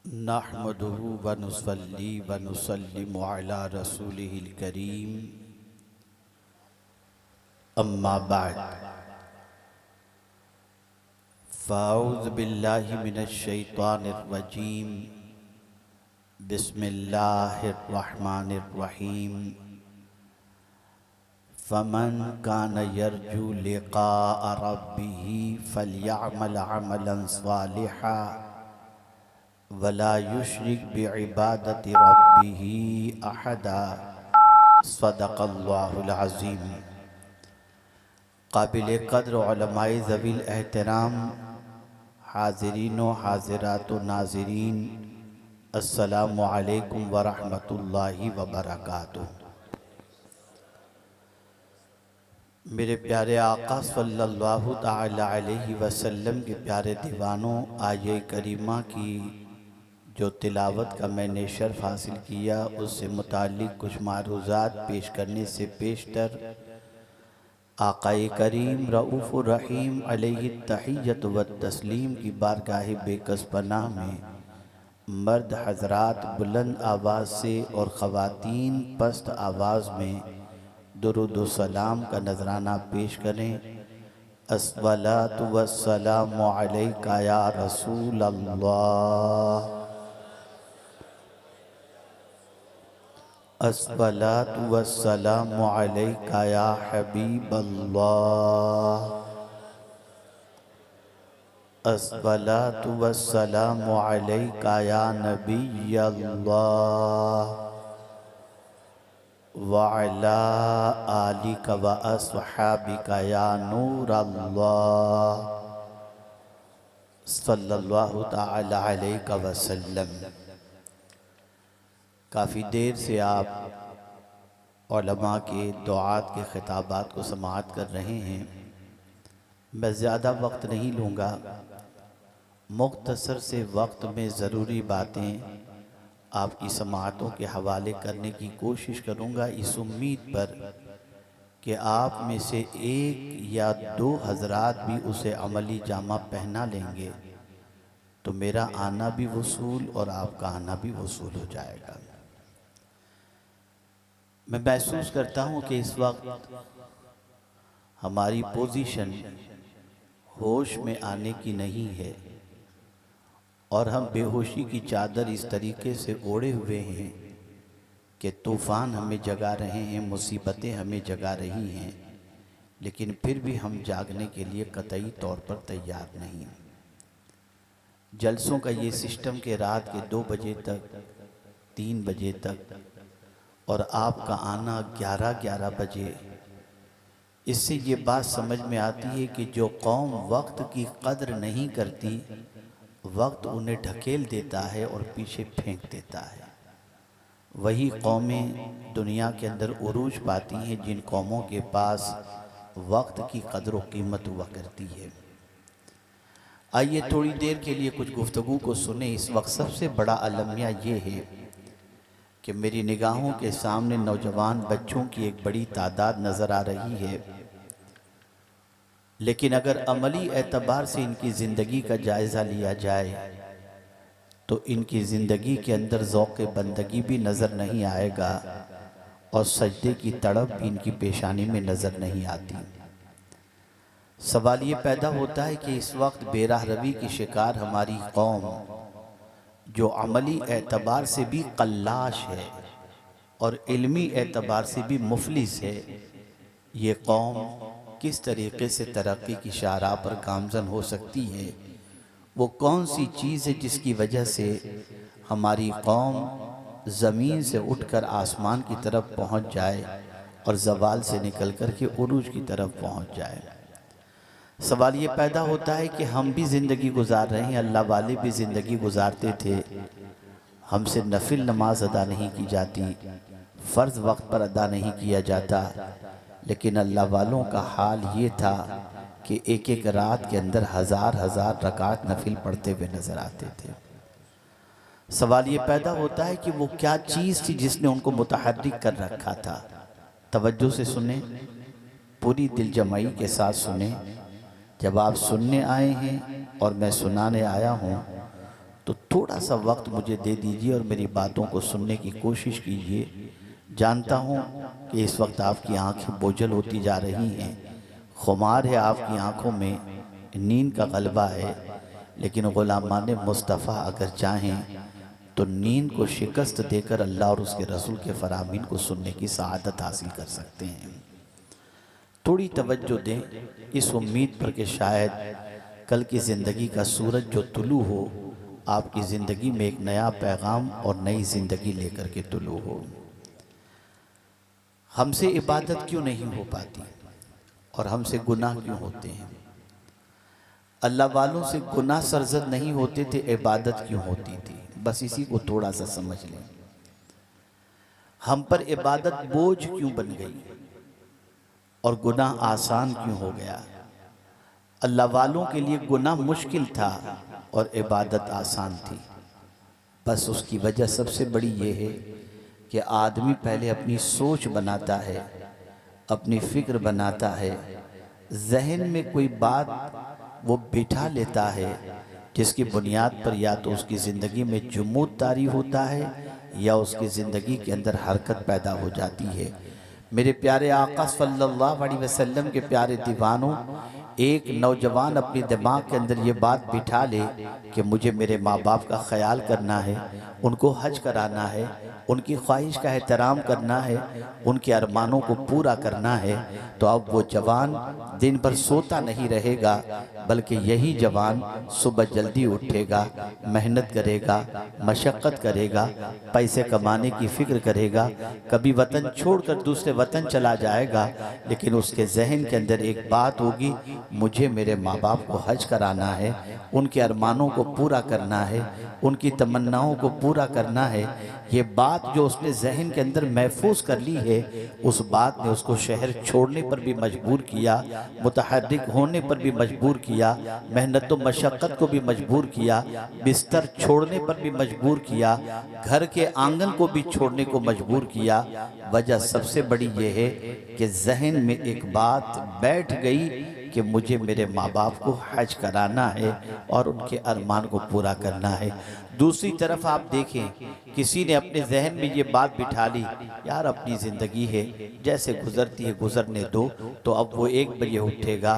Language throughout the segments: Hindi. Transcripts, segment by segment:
नहमदुहु व नुसल्ली व नुसल्लिमु अला रसूलिहिल करीम अम्मा बाद फ़अऊज़ु बिल्लाहि मिनश शैतानिर रजीम बिस्मिल्लाहिर रहमानिर रहीम फ़मन कान यरजू लिक़ाअ रब्बिही फ़लयअमल अमलन सालिहा वला युशरिक बिइबादति रब्बिही अहदा। सदक़ल्लाहुल अज़ीम। काबिल क़द्र उलमाए ज़वील एहतराम, हाज़िरीन व हाज़िरात व नाज़रीन, अस्सलामु अलैकुम व रहमतुल्लाहि व बरकातुहू। मेरे प्यारे आका सल्लल्लाहु तआला अलैहि वसल्लम के प्यारे दीवानों, आये करीमा की जो तिलावत का मैंने शर्फ हासिल किया, उससे मुताल्लिक़ कुछ मारूज़ात पेश करने से पेशतर आक़ाए करीम रऊफ़ुर रहीम अलैहि तहिय्यत व तस्लीम की बारगाह बेकस पनाह में मर्द हज़रात बुलंद आवाज़ से और ख़वातीन पस्त आवाज़ में दुरूद व सलाम का नजराना पेश करें। अस्सलातु वस्सलामु अलैका या रसूल अल्लाह, अस्सलातु वस्सलामु अलैका या हबीब अल्लाह, अस्सलातु वस्सलामु अलैका या नबी अल्लाह व अला आलिका व अस्हाबिका या नूर अल्लाह सल्लल्लाहु तआला अलैहि वसल्लम। काफ़ी देर से आप उलमा के दुआत के ख़िताबात को समाअत कर रहे हैं। मैं ज़्यादा वक्त नहीं लूँगा, मुख्तसर से वक्त में ज़रूरी बातें आपकी समाअतों के हवाले करने की कोशिश करूँगा, इस उम्मीद पर कि आप में से एक या दो हज़रात भी उसे अमली जामा पहना लेंगे तो मेरा आना भी वसूल और आपका आना भी वसूल हो जाएगा। मैं महसूस करता हूँ कि इस वक्त हमारी पोजीशन होश में आने की नहीं है और हम बेहोशी की चादर इस तरीके से ओढ़े हुए हैं कि तूफ़ान हमें जगा रहे हैं, मुसीबतें हमें जगा रही हैं, लेकिन फिर भी हम जागने के लिए कतई तौर पर तैयार नहीं। जलसों का ये सिस्टम के रात के 2 बजे तक, 3 बजे तक और आपका आना 11-11 बजे, इससे ये बात समझ में आती है कि जो कौम वक्त की कद्र नहीं करती, वक्त उन्हें ढकेल देता है और पीछे फेंक देता है। वही कौमें दुनिया के अंदर उरूज पाती हैं जिन कौमों के पास वक्त की कद्र व कीमत हुआ करती है। आइए थोड़ी देर के लिए कुछ गुफ्तगू को सुने। इस वक्त सबसे बड़ा अलमिया ये है कि मेरी निगाहों के सामने नौजवान बच्चों की एक बड़ी तादाद नज़र आ रही है, लेकिन अगर अमली एतबार से इनकी ज़िंदगी का जायज़ा लिया जाए तो इनकी ज़िंदगी के अंदर ज़ौक़ बंदगी भी नज़र नहीं आएगा और सजदे की तड़प भी इनकी पेशानी में नज़र नहीं आती। सवाल ये पैदा होता है कि इस वक्त बेराह रवी की शिकार हमारी कौम, जो अमली एतबार से भी कल्लाश है और इल्मी एतबार से भी मुफलिस है, ये कौम किस तरीक़े से तरक्की की शाहराह पर गामज़न हो सकती है। वो कौन सी चीज़ है जिसकी वजह से हमारी कौम ज़मीन से उठकर आसमान की तरफ पहुंच जाए और ज़वाल से निकल कर के उरूज की तरफ पहुंच जाए। सवाल ये पैदा होता है कि हम भी ज़िंदगी गुजार रहे हैं, अल्लाह वाले भी ज़िंदगी गुजारते थे, हमसे नफिल नमाज अदा नहीं की जाती, फ़र्ज़ वक्त पर अदा नहीं किया जाता, लेकिन अल्लाह वालों का हाल ये था कि एक एक रात के अंदर हज़ार रकात नफिल पढ़ते हुए नज़र आते थे। सवाल ये पैदा होता है कि वो क्या चीज़ थी जिसने उनको मुतहर्रिक कर रखा था। तवज्जो से सुने, पूरी दिल जमाई के साथ सुने। जब आप सुनने आए हैं और मैं सुनाने आया हूँ तो थोड़ा सा वक्त मुझे दे दीजिए और मेरी बातों को सुनने की कोशिश कीजिए। जानता हूँ कि इस वक्त आपकी आंखें बोझल होती जा रही हैं, खुमार है आपकी आंखों में, नींद का गलबा है, लेकिन गुलामान मुस्तफ़ा अगर चाहें तो नींद को शिकस्त देकर अल्लाह और उसके रसूल के फरामीन को सुनने की सआदत हासिल कर सकते हैं। थोड़ी तवज्जो दें इस उम्मीद पर कि शायद कल की ज़िंदगी का सूरज जो तुलू हो आपकी ज़िंदगी में एक नया पैगाम और नई ज़िंदगी लेकर के तुलू हो। हमसे इबादत क्यों नहीं हो पाती और हमसे गुनाह क्यों होते हैं? अल्लाह वालों से गुनाह सरजद नहीं होते थे, इबादत क्यों होती थी? बस इसी को थोड़ा सा समझ लें। हम पर इबादत बोझ क्यों बन गई और गुनाह आसान क्यों हो गया? अल्लाह वालों के लिए गुनाह मुश्किल था और इबादत आसान थी। बस उसकी वजह सबसे बड़ी ये है कि आदमी पहले अपनी सोच बनाता है, अपनी फिक्र बनाता है, जहन में कोई बात वो बिठा लेता है जिसकी बुनियाद पर या तो उसकी ज़िंदगी में जुमूद तारी होता है या उसकी ज़िंदगी के अंदर हरकत पैदा हो जाती है। मेरे प्यारे आका सल्लल्लाहु अलैहि वसल्लम के प्यारे दीवानों, एक नौजवान अपने दिमाग के अंदर ये बात बिठा ले कि मुझे मेरे माँ बाप का ख्याल करना है, उनको हज कराना है, उनकी ख्वाहिश का एहतराम करना है, उनके अरमानों को पूरा करना है, तो अब वो जवान दिन भर सोता नहीं रहेगा, बल्कि यही जवान सुबह जल्दी उठेगा, मेहनत करेगा, मशक्क़त करेगा, पैसे कमाने की फ़िक्र करेगा, कभी वतन छोड़कर दूसरे वतन चला जाएगा, लेकिन उसके जहन के अंदर एक बात होगी, मुझे मेरे माँ बाप को हज कराना है, उनके अरमानों को पूरा करना है, उनकी तमन्नाओं को पूरा करना है। ये बात जो उसने जहन के अंदर महफूज कर ली है, उस बात ने उसको शहर छोड़ने पर भी मजबूर किया, मुतहर्रिक होने पर भी मजबूर किया, मेहनत व मशक्क़त को भी मजबूर किया, बिस्तर छोड़ने पर भी मजबूर किया, घर के आंगन को भी छोड़ने को मजबूर किया। वजह सबसे बड़ी ये है कि जहन में एक बात बैठ गई कि मुझे मेरे माँ बाप को हज कराना है और उनके अरमान को पूरा करना है। दूसरी तरफ आप देखें, किसी ने अपने जहन में ये बात बिठा ली, यार अपनी ज़िंदगी है, जैसे गुजरती है गुजरने दो, तो अब वो 1 बजे उठेगा,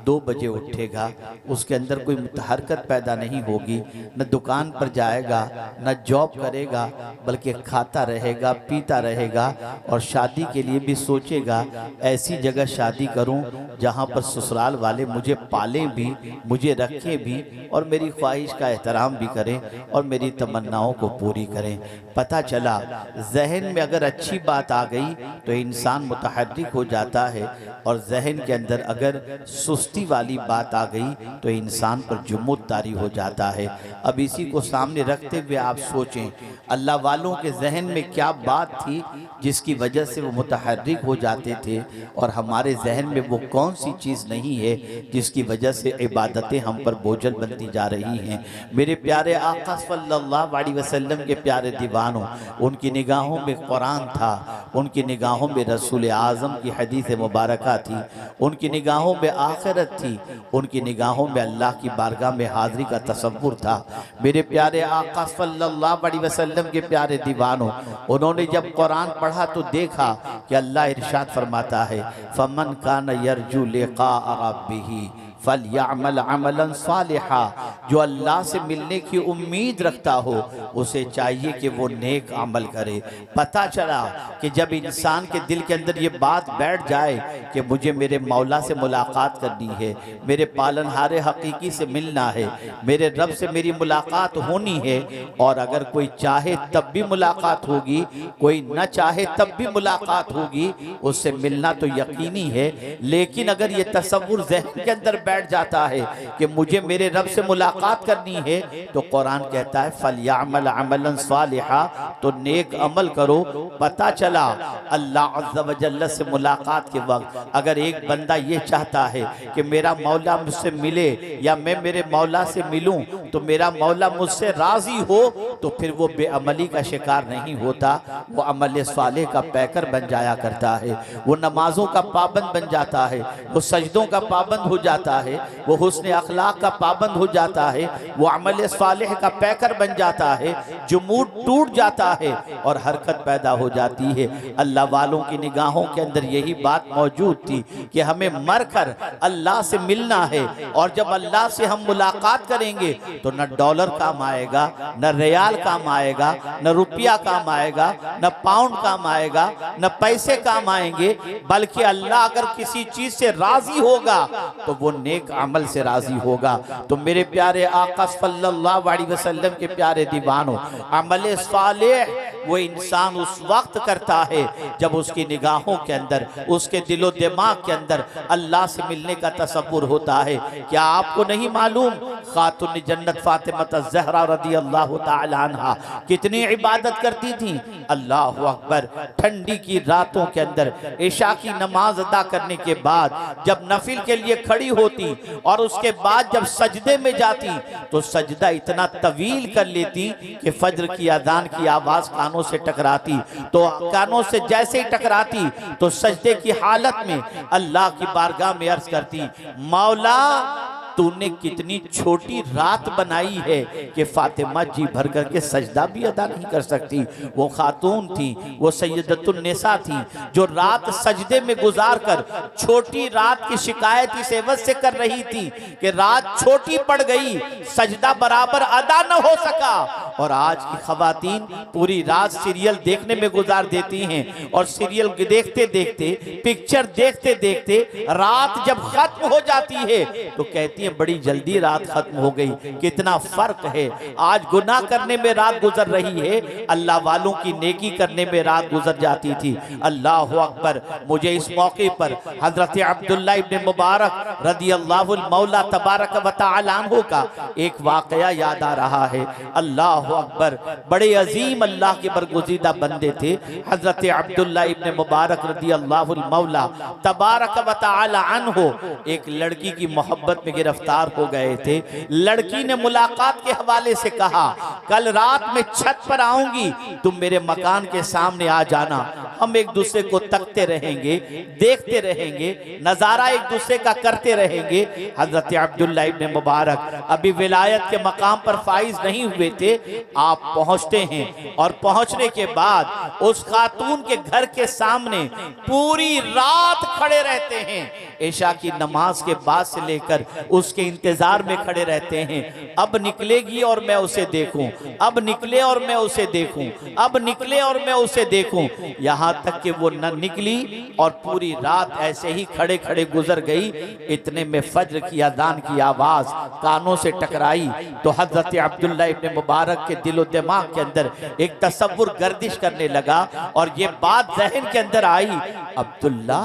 2 बजे उठेगा, उसके अंदर कोई हरकत पैदा नहीं होगी, न दुकान पर जाएगा, न जॉब करेगा, बल्कि खाता रहेगा, पीता रहेगा और शादी के लिए भी सोचेगा ऐसी जगह शादी करूं जहां पर ससुराल वाले मुझे पालें भी, मुझे रखें भी और मेरी ख्वाहिश का एहतराम भी करें और मेरी तमन्नाओं को पूरी करें। पता चला जहन में अगर अच्छी बात आ गई तो इंसान मुतहर्रिक हो जाता है और जहन के अंदर अगर सुस्ती वाली बात आ गई तो इंसान पर जुमूद तारी हो जाता है। अब इसी को सामने रखते हुए आप सोचें, अल्लाह वालों के जहन में क्या बात थी जिसकी वजह से वो मुतहर्रिक हो जाते थे और हमारे जहन में वो कौन सी चीज़ नहीं है जिसकी वजह से इबादतें हम पर बोझल बनती जा रही हैं। मेरे प्यारे आका सल्लल्लाहु अलैहि वसल्लम के प्यारे दीवानों, उनकी निगाहों में कुरान था, उनकी निगाहों में रसूल आज़म की हदीस मुबारका थी, उनकी निगाहों में आखिरत थी, उनकी निगाहों में अल्लाह की बारगाह में हाज़िरी का तसव्वुर था। मेरे प्यारे आका सल्लल्लाहु अलैहि वसल्लम के प्यारे दीवानों, उन्होंने जब कुरान पढ़ा तो देखा कि अल्लाह इरशाद फरमाता है, फमन कान यरजू लिक़ा रब्बिही फलयअमल अमलन सालिहा, जो अल्लाह से मिलने की उम्मीद रखता हो उसे चाहिए कि वो नेक अमल करे। पता चला कि जब इंसान के दिल के अंदर ये बात बैठ जाए कि मुझे मेरे मौला से मुलाकात करनी है, मेरे पालनहारे हकीकी से मिलना है, मेरे रब से मेरी मुलाकात होनी है, और अगर कोई चाहे तब भी मुलाकात होगी, कोई न चाहे तब भी मुलाकात होगी, उससे मिलना तो यकीनी है। लेकिन अगर ये तसव्वुर ज़हन के अंदर बैठ जाता है कि मुझे मेरे रब से मुलाकात करनी है, तो कुरान कहता है फलयअमल अमलन सालिहा, तो नेक अमल करो। पता चला अल्लाह अज़्ज़ा व जल्ल से मुलाकात के वक्त अगर एक बंदा ये चाहता है कि मेरा मौला मुझसे मिले या मैं मेरे मौला से मिलूं, तो मेरा मौला मुझसे राजी हो तो फिर वो बेअमली का शिकार नहीं होता, वो अमल सालेह का पैकर बन जाया करता है, वो नमाजों का पाबंद बन जाता है, वो सजदों का पाबंद हो जाता है, वो हुस्न अखलाक का पाबंद हो जाता है, वो अमल सालेह का पैकर बन जाता है, जुमूद टूट जाता है और हरकत पैदा हो जाती है। अल्लाह वालों की निगाहों के अंदर यही बात मौजूद थी कि हमें मरकर अल्लाह से मिलना है, और जब अल्लाह से हम मुलाकात करेंगे तो न डॉलर काम आएगा, न रियाल काम आएगा, न रुपया काम आएगा, न पाउंड काम आएगा, न पैसे काम आएंगे, बल्कि अल्लाह अगर किसी चीज से राजी होगा तो वो नेक अमल से राजी होगा। तो मेरे प्यारे आका सल्लल्लाहु अलैहि वसल्लम के प्यारे दीवानों, अमल सालेह वो इंसान उस वक्त करता है जब उसकी निगाहों के अंदर, उसके दिलो दिमाग के अंदर अल्लाह से मिलने का तसव्वुर होता है। क्या आपको नहीं मालूम खातून जन्नत फातिमा ज़हरा रदी अल्लाह ताला अन्हा कितनी इबादत करती थी? अल्लाह अकबर। ठंडी की रातों के अंदर इशा की नमाज अदा करने के बाद जब नफिल के लिए खड़ी होती और उसके बाद जब सजदे में जाती तो सजदा इतना तवील कर लेती कि फज्र की अजान की आवाज कानों से टकराती, तो कानों से जैसे ही टकराती तो सजदे की हालत में अल्लाह की बारगाह में अर्ज करती, मौला तूने कितनी छोटी रात बनाई है कि फातिमा जी भर करके सजदा भी अदा नहीं कर सकती। वो खातून थी, वो सैयदतुन निसा थी जो रात सजदे में गुजार कर छोटी रात की शिकायत इस एवज से कर रही थी कि रात छोटी पड़ गई, सजदा बराबर अदा न हो सका। और आज की खवातीन पूरी रात सीरियल देखने में गुजार देती हैं और सीरियल देखते देखते, पिक्चर देखते देखते रात जब खत्म हो जाती है तो कहती बड़ी जल्दी रात खत्म हो गई। कितना फर्क है, आज गुनाह करने में रात गुजर रही है, अल्लाह वालों की नेकी करने में रात गुजर जाती थी। अल्लाह अकबर। मुझे इस मौके पर हजरत अब्दुल्लाह इब्न मुबारक रदी अल्लाहुल मौला तबारक व तआला अन्हु का एक वाकया याद आ रहा है। अल्लाह अकबर। बड़े अजीम अल्लाह के बरगुज़ीदा बंदे थे हजरत अब्दुल्लाह इब्न मुबारक रदी अल्लाहुल मौला तबारक व तआला अन्हु। एक लड़की की मोहब्बत में गिरफ्तार हो गए थे। लड़की ने मुलाकात के हवाले से कहा, कल रात में छत पर आऊंगी, तुम मेरे मकान के सामने आ जाना, हम एक दूसरे को तकते रहेंगे, देखते रहेंगे, नजारा एक दूसरे का करते रहेंगे। हजरत अब्दुल्लाह इब्न मुबारक अभी विलायत के मकाम पर फाइज नहीं हुए थे। आप पहुंचते हैं और पहुंचने के बाद उस खातून के घर के सामने पूरी रात खड़े रहते हैं। इशा की नमाज के बाद से लेकर उसके इंतजार में खड़े रहते हैं, अब निकलेगी और मैं उसे देखूं, अब निकले और मैं उसे देखूं, अब निकले और मैं उसे देखूं। यहां तक कि वो न निकली और पूरी रात ऐसे ही खड़े खड़े गुजर गई। इतने में फज्र की अजान की आवाज कानों से टकराई तो हजरत अब्दुल्लाह इब्न मुबारक के दिलो दिमाग के अंदर एक तसव्वुर गर्दिश करने लगा और ये बात जहन के अंदर आई, अब्दुल्ला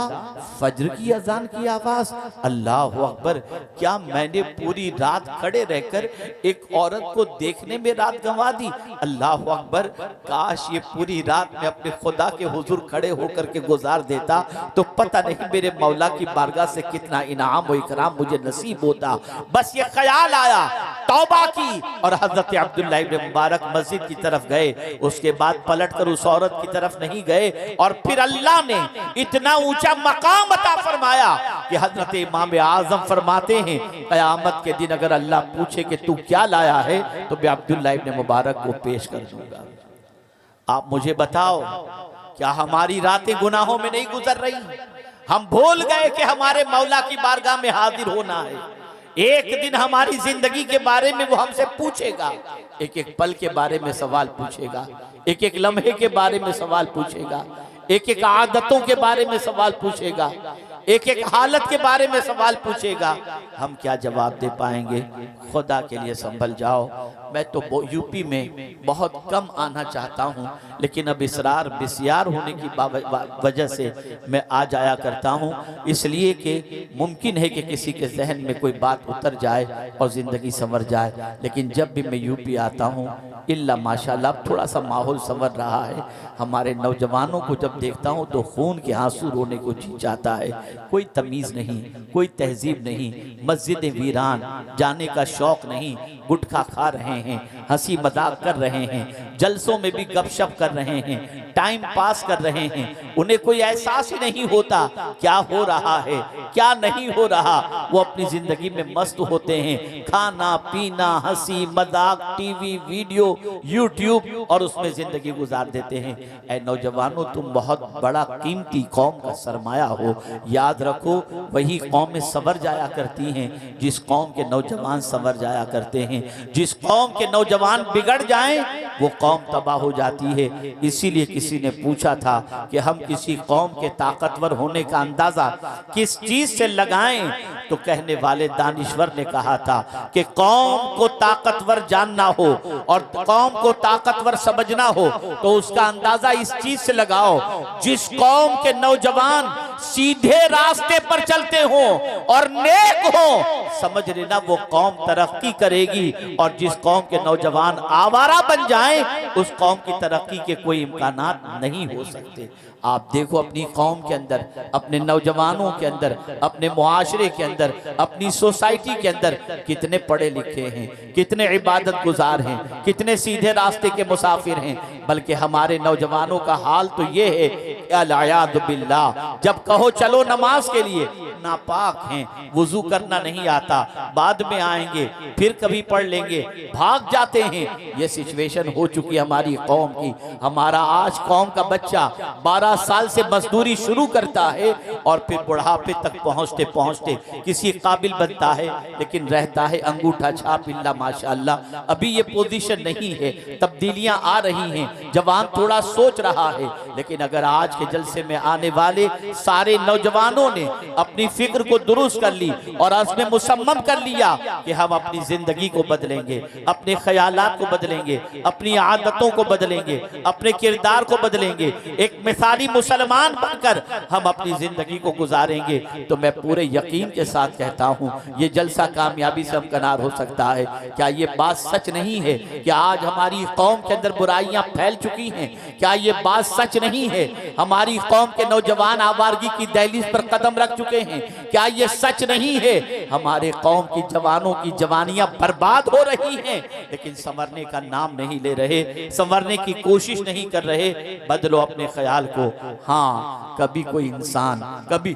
फज्र की अजान की आवाज, अल्लाह अकबर। क्या मैंने पूरी रात खड़े रहकर एक औरत को देखने में रात गंवा दी? अल्लाह अकबर। काश ये पूरी रात में अपने खुदा के हुजूर खड़े होकर के गुजार देता तो पता नहीं मेरे मौला की बारगाह से कितना इनाम व इकराम मुझे नसीब होता। बस ये ख्याल आया, तौबा की और हजरत अब्दुल्लाह इब्न मुबारक मस्जिद की तरफ गए। उसके बाद पलटकर उस औरत की तरफ नहीं गए और फिर अल्लाह ने इतना ऊंचा मकाम अता फरमाया कि हजरत इमाम आजम फरमाते हैं, क़यामत के दिन अगर अल्लाह पूछे कि तू क्या लाया है तो मैं अब्दुल्लाह इब्न मुबारक को पेश कर दूंगा। आप मुझे बताओ, क्या हमारी रातें गुनाहों में नहीं गुजर रही? हम भूल गए कि हमारे मौला की बारगाह में हाजिर होना है। एक दिन हमारी जिंदगी के बारे में वो हमसे पूछेगा, एक एक पल के बारे में सवाल पूछेगा, एक एक लम्हे के बारे में सवाल पूछेगा, एक एक आदतों के बारे में सवाल पूछेगा, एक एक हालत के बारे में सवाल पूछेगा। हम क्या जवाब दे पाएंगे? खुदा के लिए संभल जाओ। मैं तो यूपी में बहुत कम आना चाहता हूँ, लेकिन अब इसरार बिस्यार होने की वजह से मैं आ जाया करता हूँ, इसलिए कि मुमकिन है कि किसी के जहन में कोई बात उतर जाए और ज़िंदगी संवर जाए। लेकिन जब भी मैं यूपी आता हूँ, इल्ला माशाल्लाह थोड़ा सा माहौल संवर रहा है। हमारे नौजवानों को जब देखता हूँ तो खून के आंसू रोने को जी जाता है। कोई तमीज़ नहीं, कोई तहजीब नहीं, मस्जिदें वीरान, जाने का शौक़ नहीं, गुटखा खा रहे हैं, हंसी मजाक कर रहे हैं, जलसों में भी गपशप कर रहे हैं, टाइम पास कर रहे हैं। उन्हें कोई एहसास ही नहीं होता क्या हो रहा है क्या नहीं हो रहा। वो अपनी जिंदगी में मस्त होते हैं, खाना पीना, हंसी मजाक, टीवी, वीडियो, यूट्यूब, और उसमें जिंदगी गुजार देते हैं। ऐ नौजवानों, तुम बहुत बड़ा कीमती कौम का सरमाया हो। याद रखो, वही कौमें संवर जाया करती हैं जिस कौम के नौजवान संवर जाया करते हैं। जिस कौम के नौजवान बिगड़ जाएं वो कौम तबाह हो जाती है। इसीलिए किसी ने पूछा था कि हम किसी कौम के ताकतवर होने का अंदाजा किस चीज से लगाएं, तो कहने वाले दानिश्वर ने कहा था कि कौम को ताकतवर जानना हो और कौम को ताकतवर समझना हो तो उसका अंदाजा इस चीज से लगाओ, जिस कौम के नौजवान सीधे रास्ते पर चलते हो और नेक हो, समझ लेना वो कौम तरक्की करेगी। और जिस कौम के नौजवान आवारा बन जाएं, उस कौम की तरक्की के कोई इम्कानात नहीं हो सकते। आप देखो अपनी कौम के अंदर, अपने नौजवानों के अंदर, अपने मुआशरे के अंदर, अपनी सोसाइटी के अंदर कितने पढ़े लिखे हैं, कितने इबादत गुजार हैं, कितने सीधे रास्ते के मुसाफिर हैं। बल्कि हमारे नौजवानों का हाल तो ये है, अल-अयाद बिल्लाह, जब कहो चलो नमाज के लिए नापाक हैं, वुजू करना नहीं आता, बाद में आएंगे फिर कभी पढ़ लेंगे, भाग जाते हैं। ये सिचुएशन हो चुकी है हमारी कौम की। हमारा आज कौम का बच्चा 12 साल से मजदूरी शुरू करता है और फिर बुढ़ापे तक पहुंचते पहुंचते किसी काबिल बनता है, लेकिन रहता है अंगूठा छाप इल्ला माशाअल्लाह। अभी ये पोजीशन नहीं है, तब्दीलियां आ रही हैं, जवान थोड़ा सोच रहा है। लेकिन अगर आज के जलसे में आने वाले सारे नौजवानों ने अपनी फिक्र को दुरुस्त कर ली और अज़्म मुसम्मम कर लिया कि हम अपनी जिंदगी को बदलेंगे, अपने ख्यालात को बदलेंगे, अपनी आदतों को बदलेंगे, अपने किरदार को बदलेंगे, एक मिसाली मुसलमान बनकर हम अपनी जिंदगी को गुजारेंगे, तो मैं पूरे यकीन के साथ कहता हूँ ये जलसा कामयाबी से हमकनार हो सकता है। क्या ये बात सच नहीं है कि आज हमारी कौम के अंदर बुराइयां फैल चुकी हैं? क्या ये बात सच नहीं है हमारी कौम के नौजवान आवारगी की दहलीज पर कदम रख चुके हैं? क्या ये सच नहीं है हमारे कौम की जवानों की जवानियां बर्बाद हो रही हैं, लेकिन संवरने का नाम नहीं ले रहे, संवरने की कोशिश नहीं कर रहे? बदलो अपने ख्याल को। हाँ, कभी कोई इंसान, कभी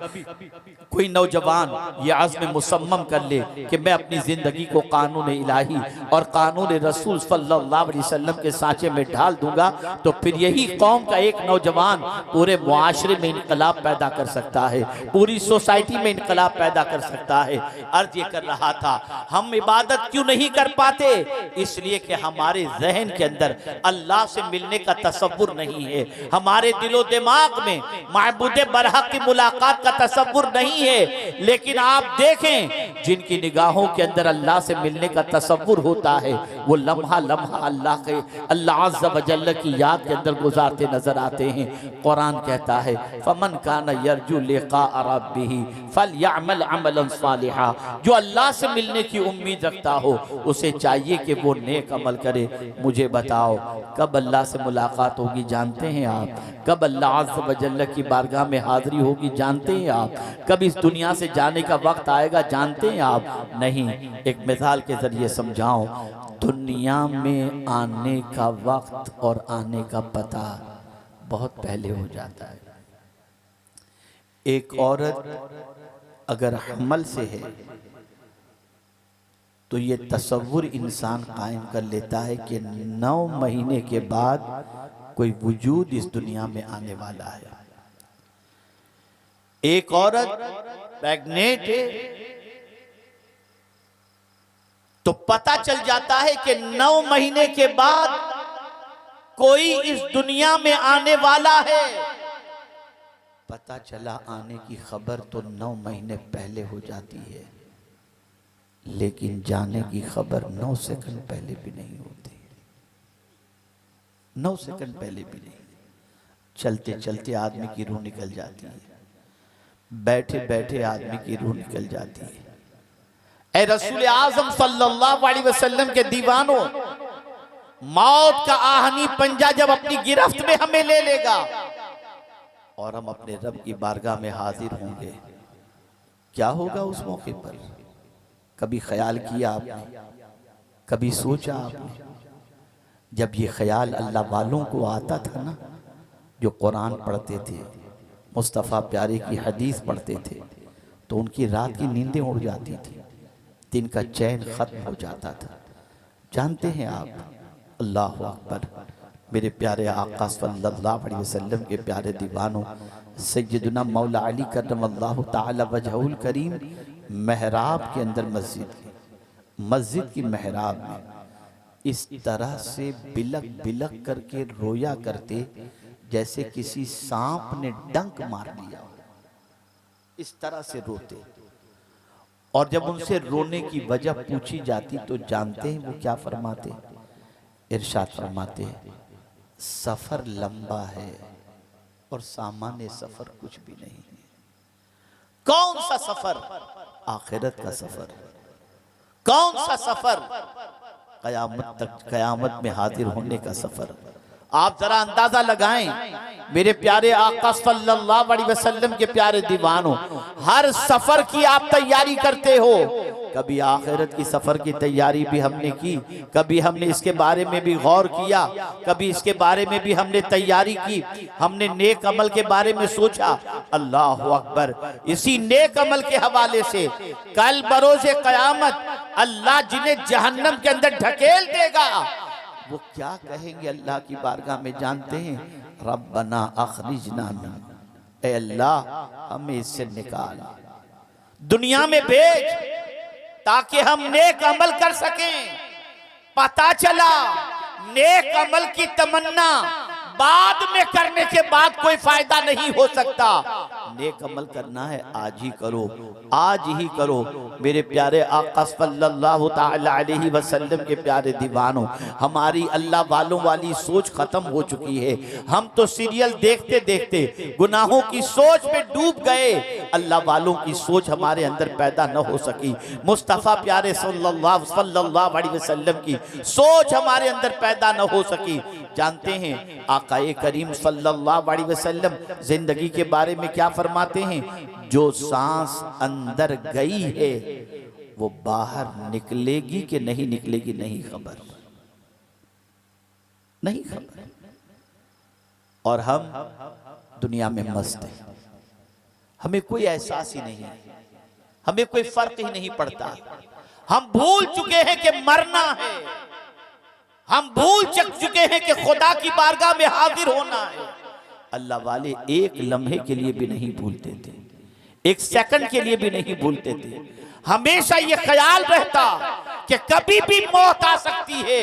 कोई नौजवान ये आज़्म मुसम्मम कर ले कि मैं अपनी जिंदगी को कानून इलाही और कानून रसूल सल्लल्लाहु अलैहि वसल्लम के सांचे में ढाल दूंगा, तो फिर यही कौम का एक नौजवान पूरे मुआशरे में इनकलाब पैदा कर सकता है, पूरी सोसाइटी में इनकलाब पैदा कर सकता है। अर्ज ये कर रहा था, हम इबादत क्यों नहीं कर पाते? इसलिए कि हमारे जहन के अंदर अल्लाह से मिलने का तसव्वुर नहीं है, हमारे दिलो दिमाग में माबूद बरहक की मुलाकात का तसव्वुर नहीं है। लेकिन आप देखें जिनकी निगाहों के अंदर अल्लाह से मिलने का तसव्वुर होता है, वो लम्हा लम्हा अल्लाह अज़्ज़ व जल्ल की याद के अंदर गुजारते नजर आते हैं। कुरान कहता है, फमन काना यरजू लिक़ा रब्बिही फलयअमल अमलन सालिहा, जो अल्लाह से मिलने की उम्मीद रखता हो उसे चाहिए कि वो नेक अमल करे। मुझे बताओ कब अल्लाह से मुलाकात होगी जानते हैं आप? कब अल्लाह अज़्ज़ व जल्ल की बारगाह में हाजिरी होगी जानते हैं आप? कब इस दुनिया से जाने का वक्त आएगा जानते हैं आप? नहीं। एक मिसाल के जरिए समझाऊं, दुनिया में आने का वक्त और आने का पता बहुत पहले हो जाता है। एक औरत अगर हमल से है तो ये तसव्वुर इंसान कायम कर लेता है कि 9 महीने के बाद कोई वजूद इस दुनिया में आने वाला है। एक औरत प्रेग्नेंट है तो पता चल जाता है कि 9 महीने के बाद कोई इस दुनिया में आने वाला है। पता चला आने की खबर तो 9 महीने पहले हो जाती है, लेकिन जाने की खबर 9 सेकंड पहले भी नहीं होती। 9 सेकंड पहले भी नहीं। चलते चलते आदमी की रूह निकल जाती है, बैठे बैठे आदमी की रूह निकल जाती है। ऐ रसूल आज़म सल्लल्लाहु अलैहि वसल्लम के दीवानों, मौत का आहनी पंजा जब अपनी गिरफ्त में हमें ले लेगा और हम अपने रब की बारगाह में हाजिर होंगे, क्या होगा उस मौके पर? कभी ख्याल किया आपने? कभी सोचा आपने जब ये ख्याल अल्लाह वालों को आता था ना, जो कुरान पढ़ते थे, मुस्तफ़ा प्यारे की हदीस पढ़ते थे, तो उनकी रात की नींदें उड़ जाती थी, दिन का चैन ख़त्म हो जाता था। जानते हैं आप, अल्लाह अकबर, मेरे प्यारे आका सल्लल्लाहु अलैहि वसल्लम के प्यारे दीवानों, सैयदना मौला अली करमल्लाहु ताला वजहुल करीम महराब के अंदर मस्जिद की महराब में इस तरह से बिलक बिलक करके रोया करते जैसे किसी सांप ने डंक मार दिया, इस तरह से रोते। और जब उनसे रोने की वजह पूछी जाती तो जानते हैं वो क्या फरमाते? इरशाद फरमाते, सफर लंबा है और सामान्य सफर कुछ भी नहीं है। कौन सा सफर? आखिरत का सफर। कौन सा सफर? कयामत तक, कयामत में हाजिर होने का सफर। आप जरा अंदाजा लगाएं मेरे प्यारे आका सल्लल्लाहु अलैहि वसल्लम के प्यारे दीवानों, हर सफर की आप तैयारी करते हो। कभी आखिरत की सफर की तैयारी भी हमने की, कभी हमने इसके बारे में भी गौर किया, कभी इसके बारे में भी हमने तैयारी की, हमने नेक अमल के बारे में सोचा। अल्लाह अकबर, इसी नेक अमल के हवाले से कल बरोज़े कयामत अल्लाह जिन्हें जहन्नम के अंदर ढकेल देगा, वो क्या कहेंगे अल्लाह की बारगाह में जानते हैं? रब्बना अखरिजना मिन, ऐ अल्लाह हमें इससे निकाल, दुनिया में भेज ताकि हम नेक अमल कर सकें। पता चला नेक अमल की तमन्ना बाद में करने के बाद कोई फायदा नहीं हो सकता। नेक अमल करना है आज ही करो, आज ही करो। मेरे प्यारे आका सल्लल्लाहु ताला अलैहि वसल्लम के प्यारे दीवानों, हमारी अल्लाह वालों वाली सोच खत्म हो चुकी है। हम तो सीरियल देखते देखते गुनाहों की सोच में डूब गए, अल्लाह वालों की सोच हमारे अंदर पैदा न हो सकी। मुस्तफ़ा प्यारे सल्लल्लाहु अलैहि वसल्लम की सोच हमारे अंदर पैदा न हो सकी। जानते हैं आकाए करीम सल्लल्लाहु अलैहि वसल्लम जिंदगी के बारे में क्या फरमाते हैं? जो सांस अंदर गई है वो बाहर निकलेगी कि नहीं निकलेगी नहीं खबर, नहीं खबर। और हम दुनिया में मस्त हैं, हमें कोई एहसास ही नहीं है, हमें कोई फर्क ही नहीं पड़ता। हम भूल चुके हैं कि मरना है, हम भूल चुके हैं कि खुदा की बारगाह में हाजिर होना है। अल्लाह वाले एक लम्हे के लिए भी नहीं भूलते थे, एक सेकंड के लिए भी नहीं भूलते थे। हमेशा ये ख्याल रहता कि कभी भी मौत आ सकती है।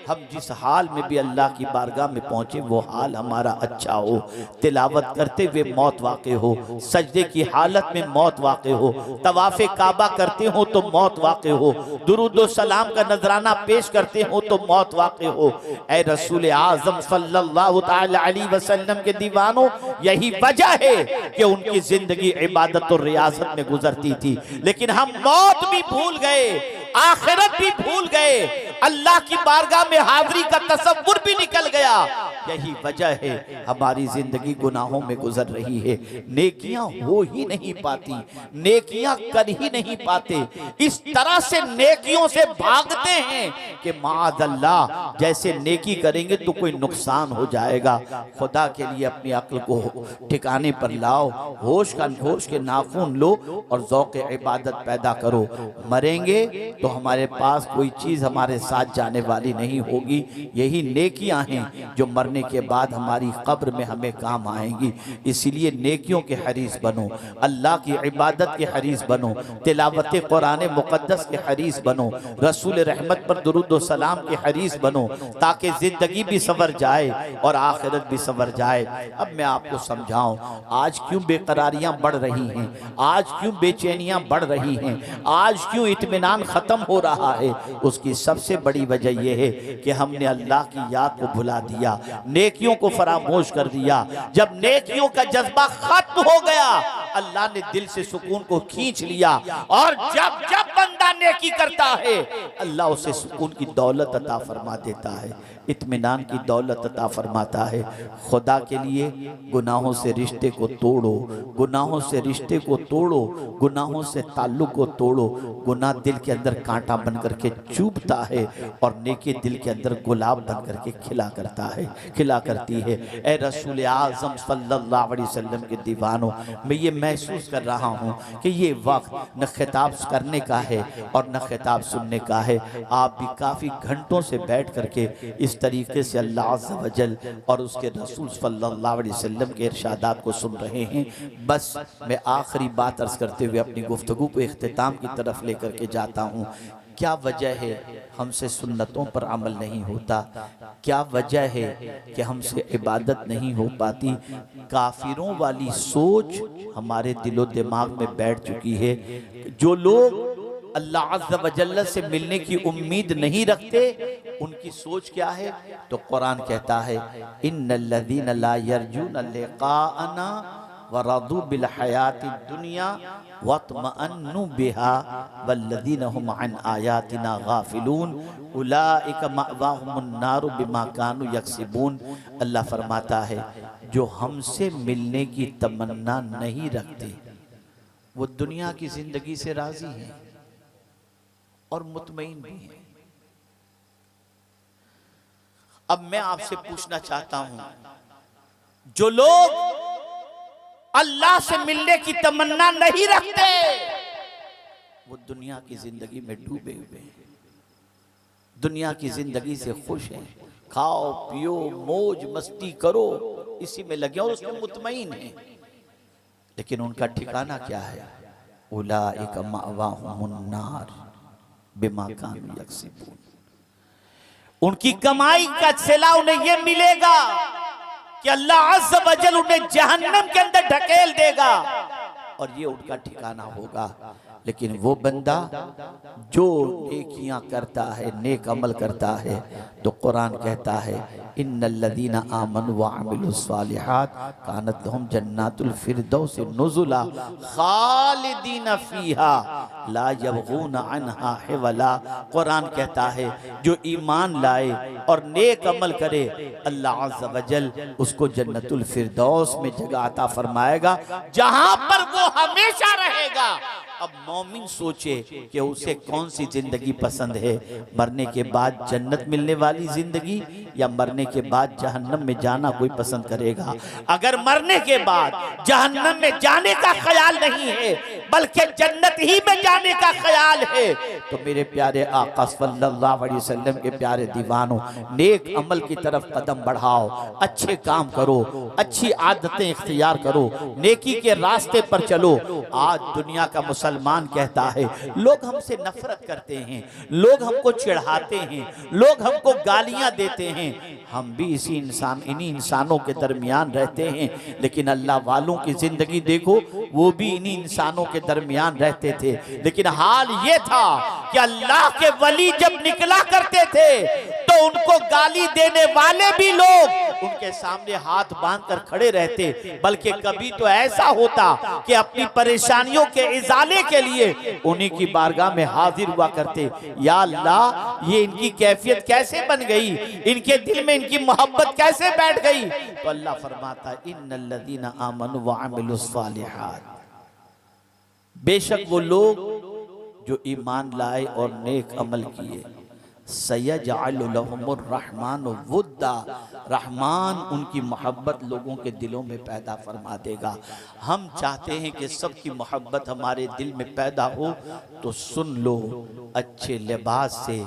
हम जिस हाल में भी अल्लाह की बारगाह में पहुंचे वो हाल हमारा अच्छा हो, तिलावत करते हुए मौत वाक़े हो, सजदे की हालत में मौत वाक़े हो, तवाफ़े काबा करते हो तो मौत वाक़े हो, दुरूद व सलाम का नजराना पेश करते हो तो मौत वाक़े हो। ऐ रसूल आज़म सल्लल्लाहु ताला अलैहि वसल्लम के दीवानों, यही वजह है कि उनकी जिंदगी इबादत और रियाजत में गुजरती थी, लेकिन हम मौत भी भूल गए, आखिरत भी भूल गए, अल्लाह की बारगाह में हाजिरी का तसव्वुर भी निकल गया। यही वजह है हमारी जिंदगी गुनाहों में गुजर रही है, नेकियां हो ही नहीं पाती, नेकियां कर ही नहीं पाते। इस तरह से नेकियों से भागते हैं कि माअल्लाह जैसे नेकी करेंगे तो कोई नुकसान हो जाएगा। खुदा के लिए अपनी अक्ल को ठिकाने पर लाओ, होश के नाखून लो और ज़ौक़ इबादत पैदा करो। मरेंगे तो हमारे पास कोई चीज़ हमारे साथ जाने वाली नहीं होगी। यही नेकियां हैं जो मरने के बाद हमारी कब्र में हमें काम आएंगी। इसीलिए नेकियों के हरीस बनो, अल्लाह की इबादत के हरीस बनो, तिलावत कुरान मुक़द्दस के हरीस बनो, रसूल रहमत पर दुरूद व सलाम के हरीस बनो, ताकि जिंदगी भी संवर जाए और आखिरत भी संवर जाए। अब मैं आपको समझाऊं, आज क्यों बेकरारियां बढ़ रही हैं, आज क्यों बेचैनियां बढ़ रही हैं, आज क्यों इत्मीनान खत्म हो रहा है। उसकी सबसे बड़ी वजह यह है कि हमने अल्लाह की याद को भुला दिया, नेकियों को फरामोश कर दिया। जब नेकियों का जज्बा खत्म हो गया, अल्लाह ने दिल से सुकून को खींच लिया। और जब जब बंदा नेकी करता है अल्लाह उसे सुकून की दौलत अता फरमा देता है, इत्मीनान की दौलत अता फरमाता है। खुदा के लिए गुनाहों से रिश्ते को तोड़ो, गुनाहों से रिश्ते को तोड़ो, गुनाहों से ताल्लुक को तोड़ो। गुनाह दिल के अंदर कांटा बन करके चुभता है और नेकी दिल के अंदर गुलाब बन करके खिला करता है, खिला करती है। ए रसूल आज़म सल्लल्लाहु अलैहि वसल्लम के दीवानों, मैं ये महसूस कर रहा हूँ कि ये वक्त न खिताब करने का है और न खिताब सुनने का है। आप भी काफ़ी घंटों से बैठ करके इस तरीके से अल्लाह अज़्ज़ व जल और उसके रसूल सल्लल्लाहु अलैहि वसल्लम के इरशादात को सुन रहे हैं। बस मैं आखिरी बात अर्ज करते हुए अपनी गुफ्तगू को इख्तिताम की तरफ लेकर के जाता हूँ। क्या वजह है हमसे सुन्नतों पर अमल नहीं होता? क्या वजह है कि हमसे इबादत नहीं हो पाती? काफिरों वाली सोच हमारे दिलो दिमाग में बैठ चुकी है। जो लोग अल्लाह अज़्ज़ व जल्ल से मिलने की उम्मीद नहीं रखते उनकी सोच क्या है? तो कुरान कहता है इन्नल्लज़ीना ला यरजूना लिक़ाअना वरदू बिल हयाति दुनिया वत्मअन्नु बिहा वल्लज़ीना हुम अन आयातिना गाफिलून उलाइका मअवाहुमुन नारु बिमा कानू यक्सिबून। अल्लाह फरमाता है जो हमसे मिलने की तमन्ना नहीं रखते वो दुनिया की जिंदगी से राजी हैं और मुतमईन भी हैं। अब मैं आपसे पूछना चाहता हूं, जो लोग अल्लाह से मिलने की तमन्ना नहीं रखते वो दुनिया की जिंदगी में डूबे हुए हैं, दुनिया की जिंदगी से खुश हैं, खाओ पियो मौज मस्ती करो इसी में लगे और उसमें मुतमईन हैं। लेकिन उनका ठिकाना क्या है? उलाइका मअवाहुमुन नार बिमा कानू यक्सिबून। उनकी कमाई का सिला उन्हें यह मिलेगा कि अल्लाह अज़्ज़ व जल उन्हें जहन्नम के अंदर ढकेल देगा और ये उनका ठिकाना होगा। लेकिन वो बंदा जो नेकियां करता है, नेक अमल करता है, तो कुरान कहता है इन्नल्लज़ीना आमनू व अमिलुस्सालिहात कानत लहुम जन्नातुल फिरदौस नुज़ुला खालिदीना फीहा ला यबगूना अन्हा हिवला। कुरान कहता है जो ईमान लाए और नेक अमल करे अल्लाह अज़्ज़ व जल उसको जन्नतुल फिरदौस में जगह अता फरमाएगा जहां पर वो हमेशा रहेगा। अब मोमिन सोचे कि उसे कौन सी जिंदगी पसंद है, मरने के बाद जन्नत मिलने वाली जिंदगी या मरने के बाद जहन्नम में जाना कोई पसंद करेगा? अगर मरने के बाद जहन्नम में जाने का ख्याल नहीं है बल्कि जन्नत ही में जाने का ख्याल है तो मेरे प्यारे आका सल्लल्लाहु अलैहि वसल्लम के प्यारे दीवानों, नेक अमल की तरफ कदम बढ़ाओ, अच्छे काम करो, अच्छी आदतें इख्तियार करो, नेकी के रास्ते पर चलो। आज दुनिया का मुसलमान कहता है लोग हमसे नफरत करते हैं, लोग हमको चिढ़ाते हैं, लोग हमको गालियां देते हैं। हम भी इन्हीं इंसानों के दरमियान रहते हैं, लेकिन अल्लाह वालों की जिंदगी देखो, वो भी इन्हीं इंसानों के दरमियान रहते थे। लेकिन हाल ये था कि अल्लाह के वली जब निकला करते थे तो उनको गाली देने वाले भी लोग उनके सामने हाथ बांध कर खड़े रहते। बल्कि कभी तो ऐसा होता कि अपनी परेशानियों के इजाले के लिए उन्हीं की बारगाह में हाजिर हुआ करते। या अल्लाह ये इनकी कैफियत कैसे बन गई, इनके दिल में इनकी मोहब्बत कैसे बैठ गई? तो अल्लाह फरमाता इन्नल्लज़ीना आमनू व अमिलुस्सालिहात, बेशक वो लोग जो ईमान लाए और नेक अमल किए, सयजअलु लहुमुर रहमानु वुद्दा, रहमान उनकी मोहब्बत लोगों के दिलों में पैदा फरमा देगा। हम चाहते हैं कि सबकी मोहब्बत हमारे दिल में पैदा हो, तो सुन लो, अच्छे लिबास से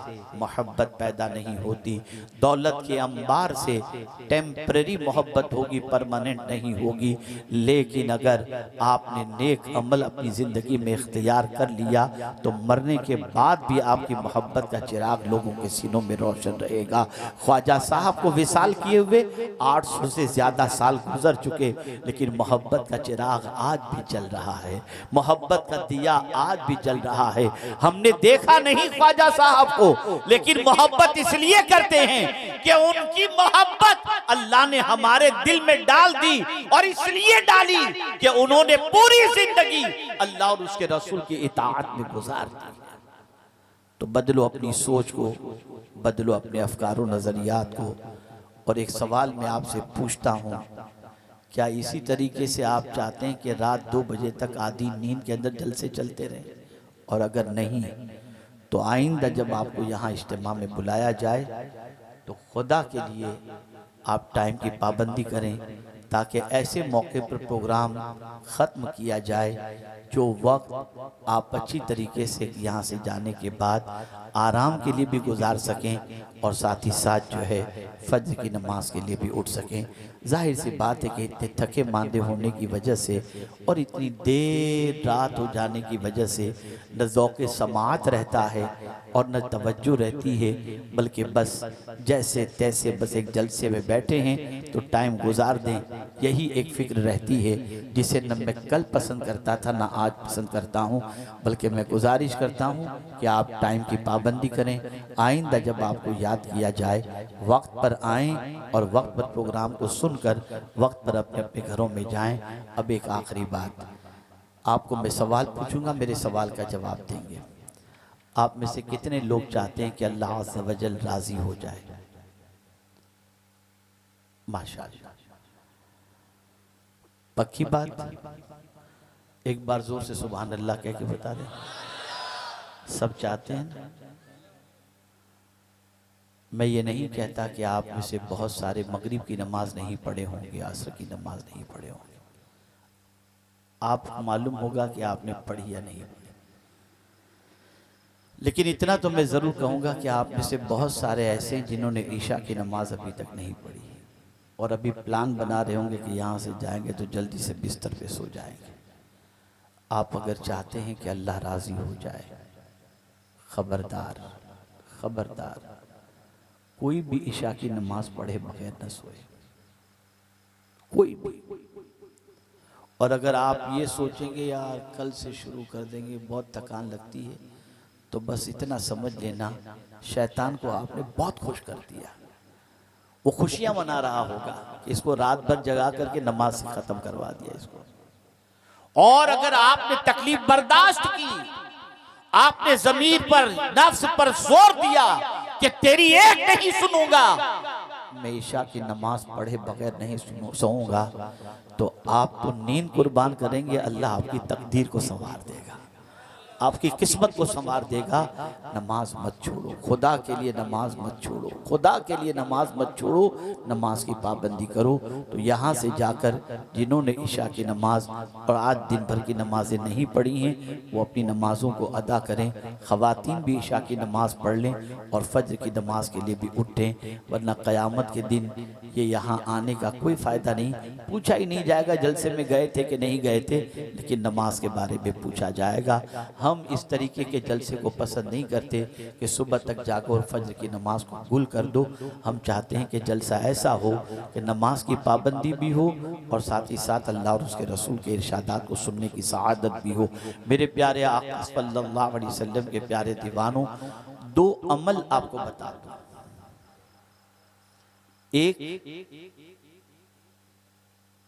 मोहब्बत पैदा नहीं होती, दौलत के अंबार से टेम्परेरी मोहब्बत होगी, परमानेंट नहीं होगी। लेकिन अगर आपने नेक अमल अपनी ज़िंदगी में इख्तियार कर लिया तो मरने के बाद भी आपकी मोहब्बत का चिराग लोगों लोगों के सीनों में रोशन रहेगा। ख्वाजा साहब को विसाल किए हुए 800 से ज़्यादा साल गुजर चुके, लेकिन मोहब्बत का चिराग आज भी जल रहा है, मोहब्बत का दिया आज भी जल रहा है। हमने देखा नहीं ख्वाजा साहब को, लेकिन मोहब्बत इसलिए करते हैं कि उनकी मोहब्बत अल्लाह ने हमारे दिल में डाल दी, और इसलिए डाली कि उन्होंने पूरी जिंदगी अल्लाह और उसके रसूल की इताअत में गुजार दी। तो बदलो अपनी सोच को, बदलो अपने अफकार और नजरियात को। और एक सवाल मैं आपसे पूछता हूँ, क्या इसी तरीके से आप चाहते हैं कि रात 2 बजे तक आधी नींद के अंदर जलसे चलते रहें? और अगर नहीं तो आइंदा जब आपको यहाँ इज्तिमा में बुलाया जाए तो खुदा के लिए आप टाइम की पाबंदी करें, ताकि ऐसे मौके पर प्रोग्राम ख़त्म किया जाए जो वक्त आप अच्छी तरीके से यहाँ से जाने के बाद आराम के लिए भी गुजार सकें, और साथ ही साथ जो है फज्र की नमाज के लिए भी उठ सकें। जाहिर सी बात है कि इतने थके मांदे होने की वजह से और इतनी देर रात हो जाने की वजह से न ज़ौक़ समाअत रहता है और न तवज्जो रहती है, बल्कि बस जैसे तैसे बस एक जलसे में बैठे हैं तो टाइम गुजार दें, यही एक फ़िक्र रहती है, जिसे न मैं कल पसंद करता था न आज पसंद करता हूँ। बल्कि मैं गुजारिश करता हूँ कि आप टाइम की पाबंदी करें। आइंदा जब आपको याद किया जाए वक्त पर आएँ और वक्त पर प्रोग्राम को सुनकर वक्त पर अपने अपने घरों में जाएं। अब एक आखिरी बात, आपको मैं सवाल पूछूंगा, मेरे सवाल का जवाब देंगे। आप में से कितने लोग चाहते हैं कि अल्लाह अज़्ज़ व जल राज़ी हो जाए? माशाअल्लाह, पक्की बात? एक बार जोर से सुभान अल्लाह कह के बता दें। सब चाहते हैं? मैं ये नहीं कहता कि आप में से बहुत सारे मगरिब की नमाज नहीं पढ़े होंगे, असर की नमाज नहीं पढ़े होंगे। आपको मालूम होगा कि आपने पढ़ी या नहीं पढ़ी, लेकिन इतना तो मैं ज़रूर कहूँगा कि आप में से बहुत सारे ऐसे हैं जिन्होंने ईशा की नमाज अभी तक नहीं पढ़ी और अभी प्लान बना रहे होंगे कि यहाँ से जाएंगे तो जल्दी से बिस्तर पे सो जाएंगे। आप अगर चाहते हैं कि अल्लाह राज़ी हो जाए, खबरदार खबरदार, कोई भी ईशा की नमाज पढ़े बगैर न सोए, कोई भी। और अगर आप ये सोचेंगे यार कल से शुरू कर देंगे, बहुत थकान लगती है, तो बस इतना समझ लेना शैतान को आपने बहुत खुश कर दिया। वो खुशियां मना रहा होगा कि इसको रात भर जगा करके नमाज से खत्म करवा दिया इसको। और अगर आपने तकलीफ बर्दाश्त की, आपने जमीर पर नफ्स पर जोर दिया कि तेरी एक नहीं सुनूंगा, मैं ईशा की नमाज पढ़े बगैर नहीं सोऊंगा, तो आप तो नींद कुर्बान करेंगे, अल्लाह आपकी तकदीर को संवार देगा, आपकी किस्मत को संवार देगा। नमाज मत छोड़ो, खुदा के लिए नमाज मत छोड़ो, खुदा के लिए नमाज मत छोड़ो, नमाज की पाबंदी करो। तो यहाँ से जाकर जिन्होंने ईशा की नमाज और आज दिन भर की नमाजें नहीं पढ़ी हैं, वो अपनी नमाज़ों को अदा करें। ख़वातीन भी ईशा की नमाज़ पढ़ लें और फज्र की नमाज के लिए भी उठें, वरना क़यामत के दिन ये यहाँ आने का कोई फ़ायदा नहीं। पूछा ही नहीं जाएगा जलसे में गए थे कि नहीं गए थे, लेकिन नमाज के बारे में पूछा जाएगा। हम इस तरीके के जलसे को पसंद नहीं करते कि सुबह तक जागो और फज्र की नमाज को भूल कर दो। हम चाहते हैं कि जलसा ऐसा हो कि नमाज की पाबंदी भी हो और साथ ही साथ अल्लाह और उसके रसूल के इरशादात को सुनने की सआदत भी हो। मेरे प्यारे आका सल्लल्लाहु अलैहि वसल्लम के प्यारे दीवानों, 2 अमल आपको बता दूं। एक,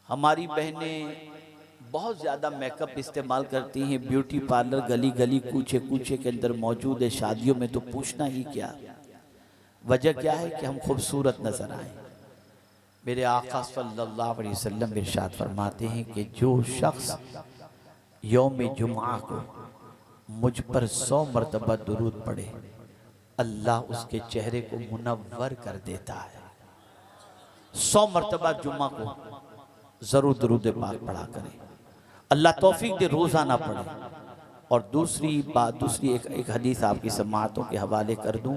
हमारी बहनें बहुत ज़्यादा मेकअप इस्तेमाल करती हैं, ब्यूटी पार्लर गली गली कूचे कूचे के अंदर मौजूद है, शादियों में तो पूछना ही क्या। वजह क्या है कि हम खूबसूरत नजर आए। मेरे आका सल्लल्लाहु अलैहि वसल्लम इरशाद फरमाते हैं कि जो शख्स यौम जुमा को मुझ पर 100 मरतबा दुरूद पढ़े, अल्लाह उसके चेहरे को मुनव्वर कर देता है। 100 मरतबा जुम्मा को जरूर दुरूद पाक पढ़ा करें, अल्लाह तौफीक दे रोज़ाना पढ़े। और दूसरी बात, दूसरी एक हदीस आपकी समाअतों के हवाले कर दूं,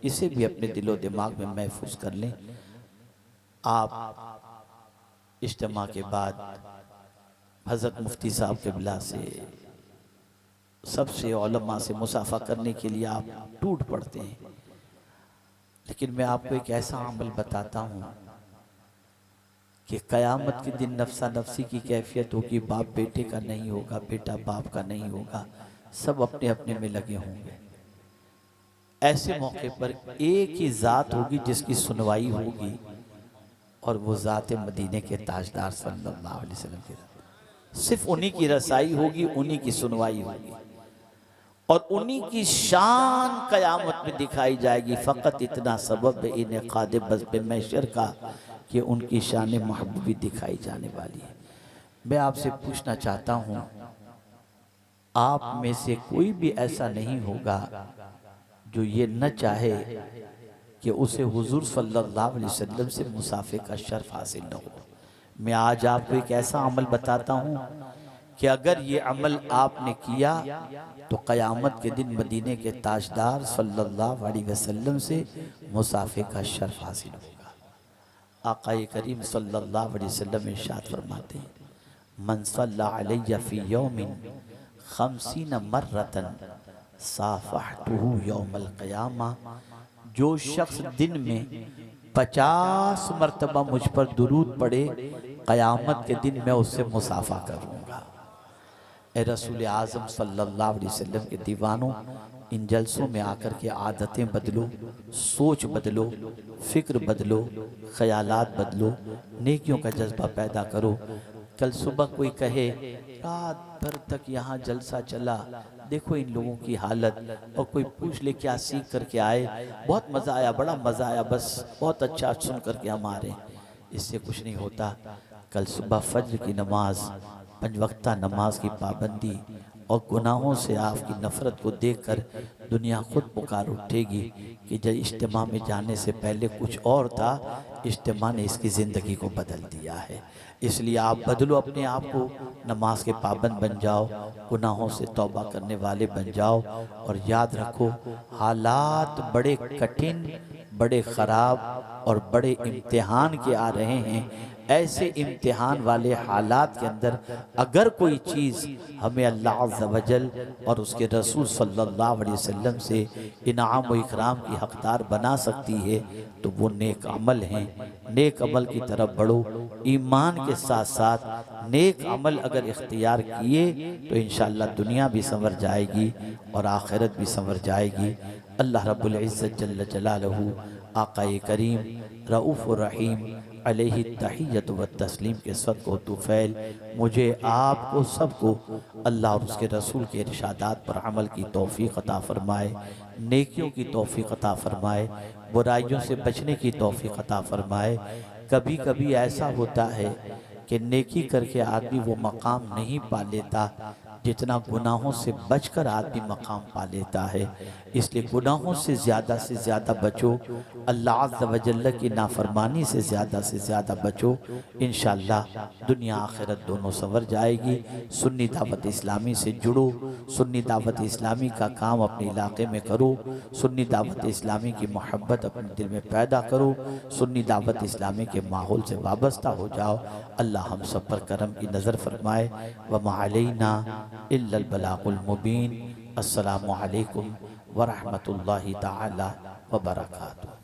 इसे भी अपने दिलो दिमाग में महफूज कर लें। आप इज्तिमा के बाद हज़रत मुफ्ती साहब के बिला से, सबसे उलमा से मुसाफा करने के लिए आप टूट पड़ते हैं। लेकिन मैं आपको एक ऐसा अमल बताता हूँ कि क़यामत के दिन नफ्सा नफ्सी की कैफियत होगी, बाप बेटे का नहीं होगा, बेटा बाप का नहीं होगा, सब अपने अपने में लगे होंगे। ऐसे मौके पर एक ही ज़ात होगी जिसकी सुनवाई होगी, और वो ज़ात मदीने के ताजदार सल्लल्लाहु अलैहि वसल्लम के, सिर्फ उन्हीं की रसाई होगी, उन्हीं की सुनवाई होगी, और उन्हीं की शान क़यामत में दिखाई जाएगी। फ़कत इतना सबब इन्हें क़ादे बज़्ब महशर का कि उनकी शान महबूबी दिखाई जाने वाली है। मैं आपसे पूछना चाहता हूँ, आप में से कोई भी ऐसा नहीं होगा जो ये न चाहे कि उसे हुजूर सल्लल्लाहु अलैहि वसल्लम से मुसाफे का शर्फ हासिल न हो। मैं आज आपको एक ऐसा अमल बताता हूँ कि अगर ये अमल आपने किया तो क़यामत के दिन मदीने के ताजदार सल्लल्लाहु अलैहि वसल्लम से मुसाफे का शर्फ हासिल होगा। आक़ाए करीम सल्लल्लाहु अलैहि वसल्लम इरशाद फरमाते हैं, मन सल्ला अलैया फ़ी यौमिन खमसीन मर्रतन साफ़हतुहु यौमल क़यामा, जो शख्स दिन में 50 मरतबा मुझ पर दुरूद पढ़े, क़यामत के दिन मैं उससे मुसाफ़ा करूँगा। ए रसूल आज़म सल्लल्लाहु अलैहि वसल्लम के दीवानों, इन जलसों में आकर के आदतें बदलो, सोच बदलो, फ़िक्र बदलो, ख़यालात बदलो, नेकियों का जज्बा पैदा करो। कल सुबह कोई कहे रात भर तक यहाँ जलसा चला, देखो इन लोगों की हालत, और कोई पूछ ले क्या सीख करके आए, बहुत मज़ा आया, बड़ा मज़ा आया, बस बहुत अच्छा सुन करके हम आ रहे हैं, इससे कुछ नहीं होता। कल सुबह फज्र की नमाज, 5 वक्ता नमाज की पाबंदी और गुनाहों से आपकी नफ़रत को देखकर दुनिया खुद पुकार उठेगी कि जब इज्तिमा में जाने से पहले कुछ और था, इज्तिमा ने इसकी ज़िंदगी को बदल दिया है। इसलिए आप बदलो अपने आप को, नमाज के पाबंद बन जाओ, गुनाहों से तौबा करने वाले बन जाओ, और याद रखो हालात बड़े कठिन, बड़े ख़राब और बड़े इम्तिहान के आ रहे हैं। ऐसे इम्तिहान वाले हालात के अंदर अगर कोई चीज़ हमें अल्लाह अज़्ज़ा वजल और उसके रसूल सल्लल्लाहु अलैहि वसल्लम से इनाम व इकराम की हक़दार बना सकती है तो वो नेक अमल हैं। नेक अमल की तरफ बढ़ो, ईमान के साथ साथ नेक अमल अगर इख्तियार किए तो इंशाअल्लाह दुनिया भी संवर जाएगी और आखिरत भी संवर जाएगी। अल्लाह रब्बुल इज़्ज़त जल्ल जलालहू आक़ाए करीम रऊफ़ुर रहीम अलैहि तहियत व तस्लीम के सदक़ो तुफ़ैल मुझे आपको सबको अल्लाह और उसके रसूल के इरशादात पर अमल की तौफ़ीक़ अता फ़रमाए, नेकियों की तौफ़ीक़ अता फ़रमाए, बुराइयों से बचने की तौफ़ीक़ अता फ़रमाए। कभी कभी ऐसा होता है कि नेकी करके आदमी वो मकाम नहीं पा लेता जितना गुनाहों से बचकर आदमी मकाम पा लेता है। इसलिए गुनाहों से ज़्यादा बचो, अल्लाह अज़्ज़ा व जल्ल की नाफरमानी से ज़्यादा बचो। इंशाअल्लाह दुनिया आखिरत दोनों संवर जाएगी। सुन्नी दावत इस्लामी से जुड़ो, सुन्नी दावत इस्लामी का काम अपने इलाके में करो, सुन्नी दावत इस्लामी की मोहब्बत अपने दिल में पैदा करो, सुन्नी दावत इस्लामी के माहौल से वाबस्ता हो जाओ। अल्लाह हम सब पर करम की नज़र फरमाए। व मा अलैना इल्लल बलागुल मुबीन। अस्सलामु अलैकुम व रहमतुल्लाहि तआला व बरकातुहू।